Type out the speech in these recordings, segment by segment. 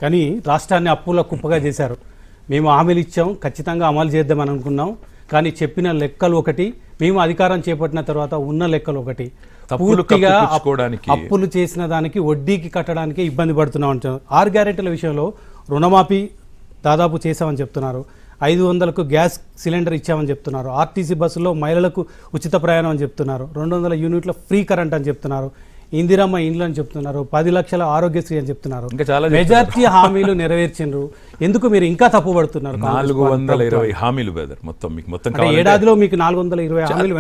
కానీ రాష్ట్రాన్ని అప్పుల కుప్పగా చేశారు. మేము హామీలు ఇచ్చాం, ఖచ్చితంగా అమలు చేద్దామని అనుకున్నాం. కానీ చెప్పిన లెక్కలు ఒకటి, మేము అధికారం చేపట్టిన తర్వాత ఉన్న లెక్కలు ఒకటి. పూర్తిగా అప్పులు చేసిన దానికి వడ్డీకి కట్టడానికి ఇబ్బంది పడుతున్నాం అంటారు. 6 గ్యారెంటీల విషయంలో రుణమాఫీ దాదాపు చేశామని చెప్తున్నారు. 500కు గ్యాస్ సిలిండర్ ఇచ్చామని చెప్తున్నారు. ఆర్టీసీ బస్సులో మహిళలకు ఉచిత ప్రయాణం అని చెప్తున్నారు. 200 యూనిట్ల ఫ్రీ కరెంట్ అని చెప్తున్నారు. ఇందిరమ్మ ఇండ్లు అని చెప్తున్నారు. 10 లక్షల ఆరోగ్యశ్రీ అని చెప్తున్నారు. మెజార్టీ హామీలు నెరవేర్చిండ్రు. ఎందుకు మీరు ఇంకా తప్పు పడుతున్నారు? 420 హామీలు మొత్తం ఏడాదిలో మీకు 420 హామీలు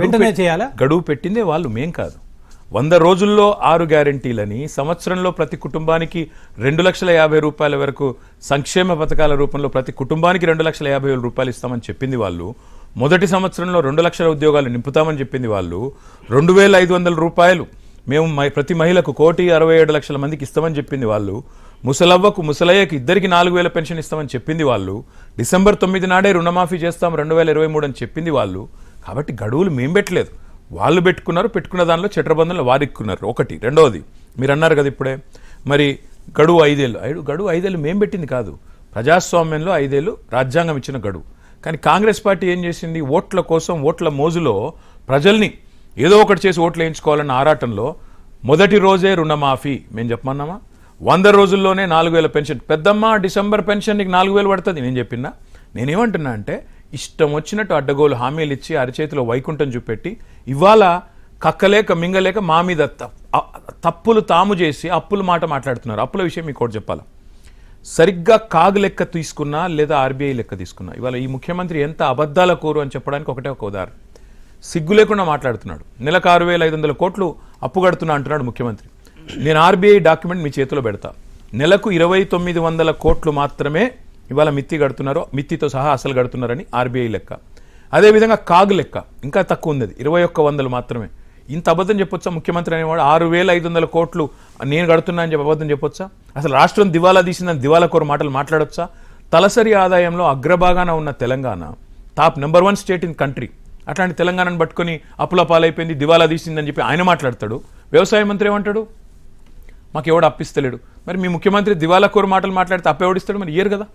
వెంటనే చేయాలా? గడువు పెట్టిందే వాళ్ళు, మేం కాదు. 100 రోజుల్లో 6 గ్యారెంటీలని, సంవత్సరంలో ప్రతి కుటుంబానికి 2,50,000 రూపాయల వరకు సంక్షేమ పథకాల రూపంలో ప్రతి కుటుంబానికి 2,50,000 రూపాయలు ఇస్తామని చెప్పింది వాళ్ళు. మొదటి సంవత్సరంలో 2 లక్షల ఉద్యోగాలు నింపుతామని చెప్పింది వాళ్ళు. 2,500 రూపాయలు మేము ప్రతి మహిళకు 1,67,00,000 మందికి ఇస్తామని చెప్పింది వాళ్ళు. ముసలవ్వకు ముసలయ్యకి ఇద్దరికి 4,000 పెన్షన్ ఇస్తామని చెప్పింది వాళ్ళు. డిసెంబర్ 9 నాడే రుణమాఫీ చేస్తాం 2023 అని చెప్పింది వాళ్ళు. కాబట్టి గడువులు మేం పెట్టలేదు, వాళ్ళు పెట్టుకున్నారు. పెట్టుకున్న దానిలో చట్రబంధంలో వారిక్కున్నారు. ఒకటి. రెండవది, మీరు అన్నారు కదా ఇప్పుడే, మరి గడువు 5 ఏళ్ళు. గడువు 5 ఏళ్ళు మేం పెట్టింది కాదు. ప్రజాస్వామ్యంలో 5 ఏళ్ళు రాజ్యాంగం ఇచ్చిన గడువు. కానీ కాంగ్రెస్ పార్టీ ఏం చేసింది? ఓట్ల కోసం, ఓట్ల మోజులో ప్రజల్ని ఏదో ఒకటి చేసి ఓట్లు వేయించుకోవాలన్న ఆరాటంలో మొదటి రోజే రుణమాఫీ మేము చెప్పమన్నామా? 100 రోజుల్లోనే 4,000 పెన్షన్. పెద్దమ్మ డిసెంబర్ పెన్షన్ నీకు 4,000 పడుతుంది నేను చెప్పినా. నేనేమంటున్నా అంటే, ఇష్టం వచ్చినట్టు అడ్డగోలు హామీలు ఇచ్చి అరచేతిలో వైకుంఠం చూపెట్టి ఇవాళ కక్కలేక మింగలేక మా మీద తప్పులు తాము చేసి అప్పుల మాట మాట్లాడుతున్నారు. అప్పుల విషయం మీకు ఒకటి చెప్పాలా? సరిగ్గా కాగు లెక్క తీసుకున్నా లేదా ఆర్బీఐ లెక్క తీసుకున్నా ఇవాళ ఈ ముఖ్యమంత్రి ఎంత అబద్ధాల కోరు అని చెప్పడానికి ఒకటే ఒక ఉదాహరణ. సిగ్గు లేకుండా మాట్లాడుతున్నాడు. నెలకు 6,500 కోట్లు అప్పు కడుతున్నా అంటున్నాడు ముఖ్యమంత్రి. నేను ఆర్బీఐ డాక్యుమెంట్ మీ చేతిలో పెడతా. నెలకు 2,900 కోట్లు మాత్రమే ఇవాళ మిత్తి కడుతున్నారు, మిత్తితో సహా అసలు కడుతున్నారని ఆర్బీఐ లెక్క. అదేవిధంగా కాగు లెక్క ఇంకా తక్కువ ఉంది, 21,100 మాత్రమే. ఇంత అబద్ధం చెప్పొచ్చా ముఖ్యమంత్రి అనేవాడు? 6,500 కోట్లు నేను కడుతున్నా అని చెప్పి అబద్ధం చెప్పొచ్చా? అసలు రాష్ట్రం దివాలా తీసిందని దివాలా కోరు మాటలు మాట్లాడొచ్చా? తలసరి ఆదాయంలో అగ్రభాగాన ఉన్న Telangana top number 1 state in country. అట్లాంటి తెలంగాణను పట్టుకొని అప్పుల పాలైపోయింది, దివాలా తీసిందని చెప్పి ఆయన మాట్లాడతాడు. వ్యవసాయ మంత్రి ఏమంటాడు? మాకు ఎవడు అప్పిస్తలేడు. మరి మీ ముఖ్యమంత్రి దివాలా కోరు మాటలు మాట్లాడితే అప్పెవడిస్తాడు? మరి ఇయ్యరు కదా.